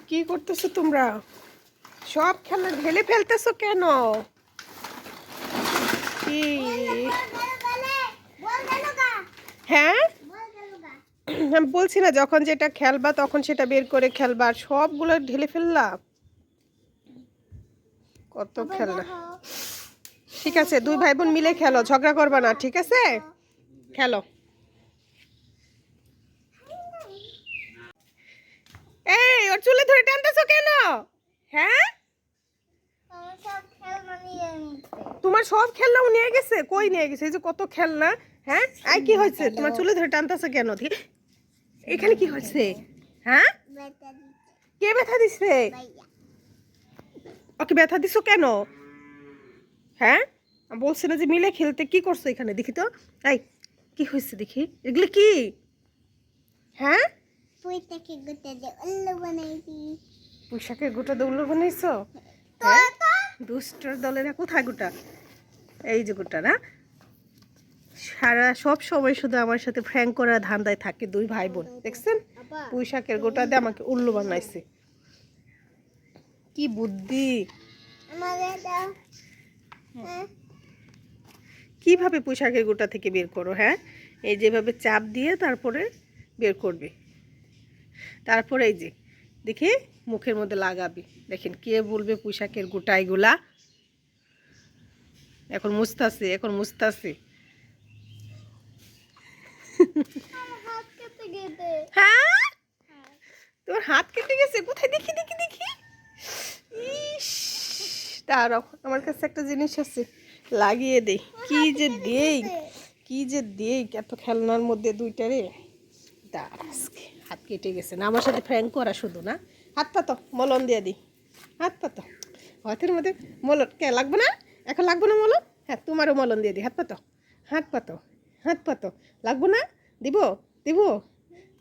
কি করতেছো তোমরা? সব খেলনা ঢেলে ফেলতেছো কেন? কি? হ্যাঁ, আমি বলছি না যখন যেটা খেলবা তখন সেটা বের করে খেলবা, আর সবগুলো ঢেলে ফেললা। কত খেলনা। ঠিক আছে, দুই ভাই বোন মিলে খেলো, ঝগড়া করবা না, ঠিক আছে? খেলো। এই, ওর চুলে ধরে টানতেছো কেন? হ্যাঁ, তোমার সব খেলনাও নিয়ে গেছে? কই নিয়ে গেছে? এই যে কত খেলনা। হ্যাঁ, আর কি হয়েছে? তোমার চুলে ধরে টানতেছো কেন? এখানে কি হয়েছে? হ্যাঁ, কে ব্যথা দিছে? ওকে ব্যথা দিছো কেন? হ্যাঁ, বলছি না যে মিলে খেলতে, কি করছো এখানে? দেখি তো। এই, কি হয়েছে দেখি, এগুলো কি? হ্যাঁ, পোশাকের গোটা দৌড় বানাইছো? হ্যাঁ, দুষ্টর দলেরা কোথায় গোটা? এই যে গোটা না, সারা সব সময় শুধু আমার সাথে ফ্র্যাঙ্ক করার ধান্দায় থাকে দুই ভাই বোন, দেখছেন? পুঁইশাকের গোটা দিয়ে আমাকে উল্লু বানাইছে। কি বুদ্ধি! কিভাবে পুঁইশাকের গোটা থেকে বের করো? হ্যাঁ, এই যেভাবে চাপ দিয়ে তারপরে বের করবে, তারপরে এই যে দেখি মুখের মধ্যে লাগাবি। দেখেন, কে বলবে পুঁইশাকের গোটা এগুলা? এখন মুছতাছে, এখন মুছতাছে। হ্যাঁ, তোর হাত কেটে গেছে? কোথায়? দেখি দেখি দেখি। ইস, দাঁড়াও, আমার কাছে একটা জিনিস আছে, লাগিয়ে দেই। কি যে দেই, কি যে দেই এত খেলনার মধ্যে দুইটারে। দাঁড়া, আজকে হাত কেটে গেছে না, আমার সাথে ফ্র্যাঙ্ক করা শুধু না। হাত পাতো, মলম দিয়ে দিই। হাত পাতো, হাতের মধ্যে মলম কে লাগবে না? এখন লাগবে না মলম? হ্যাঁ, তোমারও মলম দিয়ে দিই। হাত পাতো, হাত পাতো, হাত পাতো। লাগবো না? দিব, দিব,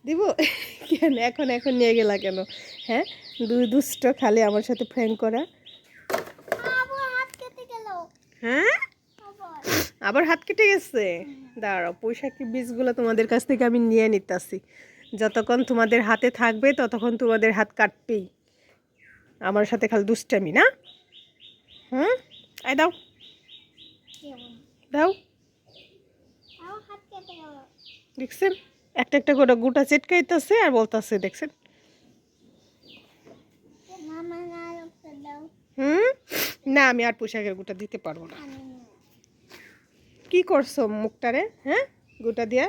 দিব। কেন এখন এখন নিয়ে গেলা কেন? হ্যাঁ, দুই দুষ্ট খালি আমার সাথে ফ্র্যাঙ্ক করা। হ্যাঁ, আবার হাত কেটে গেছে? দাঁড়াও, পুঁইশাকের বীজগুলো তোমাদের কাছ থেকে আমি নিয়ে নিতেছি। যতক্ষণ তোমাদের হাতে থাকবে ততক্ষণ তোমাদের হাত কাটবেই। আমার সাথে খালি দুষ্টামি না? হুম, আই দাও, দাও। দেখছেন, একটা একটা করে গোটা চেটকাইতেছে আর বলতেছে, দেখছেন? হুম, না, আমি আর পোশাকের গোটা দিতে পারবো না। কি করছো মুখটারে? হ্যাঁ, গোটা দিয়া।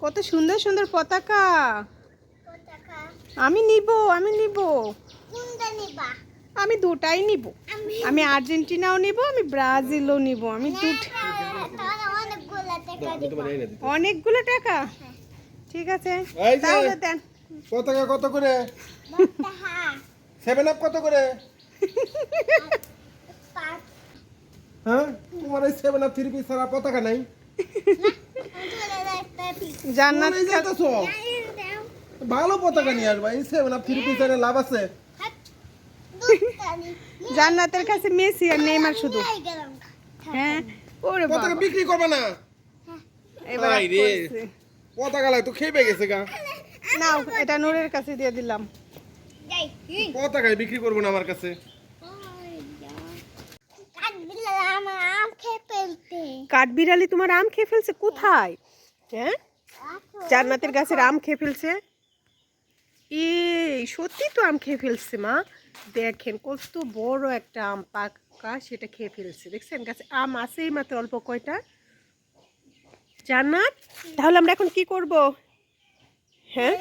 কত সুন্দর সুন্দর পতাকা। আমি নিব, আমি নিব। আমি দুটাই নিব। আমি আর্জেন্টিনাও নিব, আমি ব্রাজিলও নিব। আমি অনেকগুলো টাকা। ঠিক আছে, তাহলে দেন। পতাকা কত করে? 7 আপ কত করে? হ্যাঁ, তোমার এই 7 আপ 3 পিস ছাড়া পতাকা নাই? জান্নাত ভালো পতাকা নিয়ে আসবা। এই 7 আপ 3 পিস এর লাভ আছে? জান্নাতের কাছে মেসি আর নেইমার শুধু। হ্যাঁ, ওরে বাবা, পতাকা বিক্রি করবে না? এবার আই রে, পতাকা লাই তো খেয়ে গেছে গা। নাও, এটা নূরের কাছে দিয়ে দিলাম। পতাকায় বিক্রি করবো না আমার কাছে। কাঠবিড়ালি তোমার আম খেয়ে ফেলছে? কোথায়? হ্যাঁ, জান্নাতের গাছের আম খেয়ে ফেলছে। এই সত্যি তো আম খেয়ে ফেলছে মা। দেখেন কত বড় একটা আম পাকা, সেটা খেয়ে ফেলছে। দেখছেন গাছে আম আছেই মাত্র অল্প কয়টা। জান্নাত, তাহলে আমরা এখন কি করব? হ্যাঁ,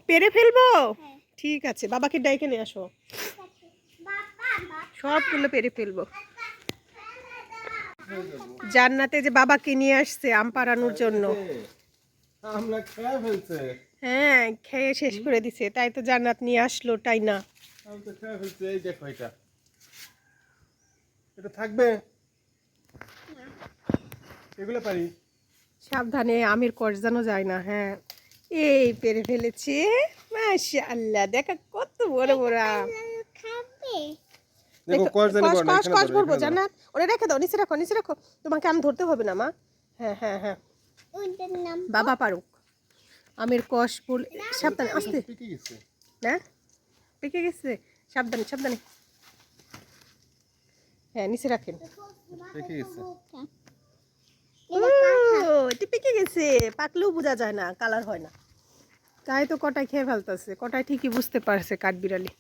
পেরে ফেলবো? ঠিক আছে, বাবাকে ডাইকে নিয়ে আসো, সবগুলো পেরে ফেলবো। জান্নাতে যে বাবাকে নিয়ে আসছে আম পাড়ানোর জন্য। আমরা খেয়ে ফেলছে। হ্যাঁ, খেয়ে শেষ করে দিছে, তাই তো জান্নাত নিয়ে আসলো, তাই না? আমি তো খেয়ে ফেলছে। এই দেখো, এটা এটা থাকবে? এগুলো পারি? সাবধানে, আমের কষজানো যায় না। হ্যাঁ, এই পেরে ফেলেছে। মাশাআল্লাহ, দেখা কত বড় বড় আম। দেখো কষ জানি বড় না, কষ এখানে কষ ধরো, বলবো এখানে ধরো। জান্নাত, ওরে রেখে দাও, নিচে রাখো, নিচে রাখো। তোমাকে আম ধরতে হবে না মা। হ্যাঁ হ্যাঁ হ্যাঁ, বাবা পারুক, আমের কষ ফুল সাবধানে আস্তে পেকে গেছে। না পেকে গেছে সাবধানে সাবধানে হ্যাঁ নিচে রাখেন পেকে গেছে। ও এটা পেকে গেছে পাকলেও বোঝা যায় না কালার হয় না তাই তো কটায় খেয়ে ফেলতেছে কটায় ঠিকই বুঝতে পারছে কাঠবিড়ালি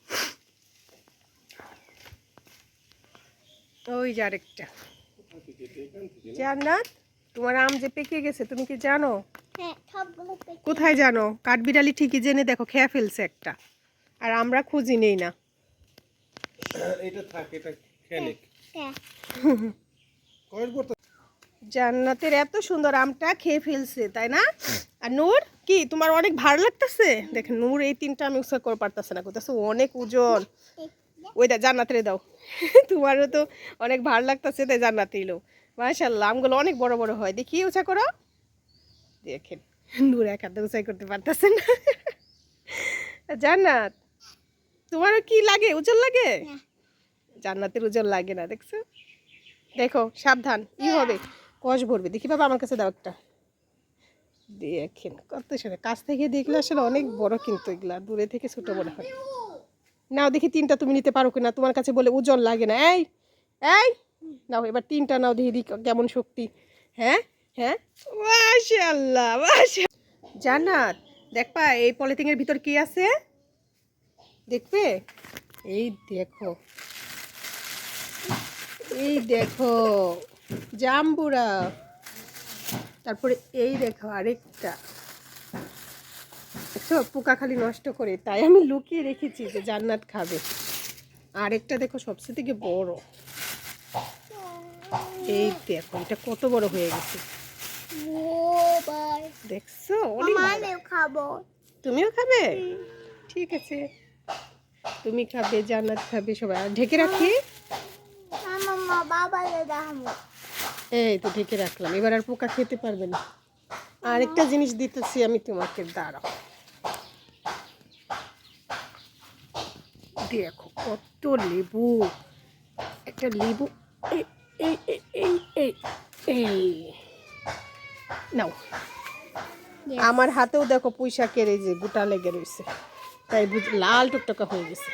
ওই যে আরেকটা জান্নাত তোমার আম যে পেকে গেছে তুমি কি জানো হ্যাঁ সবগুলো পেকে কোথায় জানো কাঠবিড়ালি ঠিকই জেনে দেখো খেয়ে ফেলছে একটা আর আমরা খুঁজি নেই না এটা থাক, এটা খেলে। হ্যাঁ কয়েকবার তো জান্নাতের এত সুন্দর আমটা খেয়ে ফেলছে তাই না আর নূর কি তোমার অনেক ভার লাগতেছে দেখেন নূর এই তিনটা আমি উৎসাহ করে পারতেছে না কোথাও অনেক ওজন ওই দা জান্নাতের দাও তোমারও তো অনেক ভার লাগতেছে তাই জান্নাত এলো মাশাআল্লাহ আমগুলো অনেক বড় বড় হয় দেখি উঁচা করো দেখেন নূর এক হাতে উঁচাই করতে পারতেছে না জান্নাত তোমারও কি লাগে ওজন লাগে না। জান্নাতের ওজন লাগে না দেখছো দেখো সাবধান ই হবে কষ ভরবে দেখি বাবা আমার কাছে দাও একটা দেখেন কত সুন্দর কাছ থেকে দেখলে আসলে অনেক বড় কিন্তু এগুলা দূরে থেকে ছোট মনে হয় নাও দেখি তিনটা তুমি নিতে পারো কিনা তোমার কাছে বলে ওজন লাগে না এই এই নাও এবার তিনটা নাও দেখি দেখি কেমন শক্তি হ্যাঁ হ্যাঁ মাশাআল্লাহ মাশাআল্লাহ জান্নাত দেখবা এই পলিথিনের ভিতর কি আছে দেখবে এই দেখো এই দেখো জাম্বুরা তারপরে এই দেখো আরেকটা দেখছো পোকা খালি নষ্ট করে তাই আমি লুকিয়ে রেখেছি যে জান্নাত খাবে আরেকটা দেখো সবচেয়ে থেকে বড় এই দেখো এটা কত বড় হয়ে গেছে ও বাই দেখছো অনেক বড়। আমিও খাবো তুমিও খাবে ঠিক আছে তুমি খাবে জান্নাত খাবে সবাই আর ঢেকে রাখি মামা বাবারে দেখাবো এই তো ঢেকে রাখলাম এবার আর পোকা খেতে পারবে না আরেকটা জিনিস দিতেছি আমি তোমাকে দাঁড়াও দেখো কত লেবু একটা লেবু এই এই এই এই এই এই নাও আমার হাতেও দেখো পুঁইশাকের এই যে গোটা লেগে রয়েছে তাই লাল টুকটকা হয়ে গেছে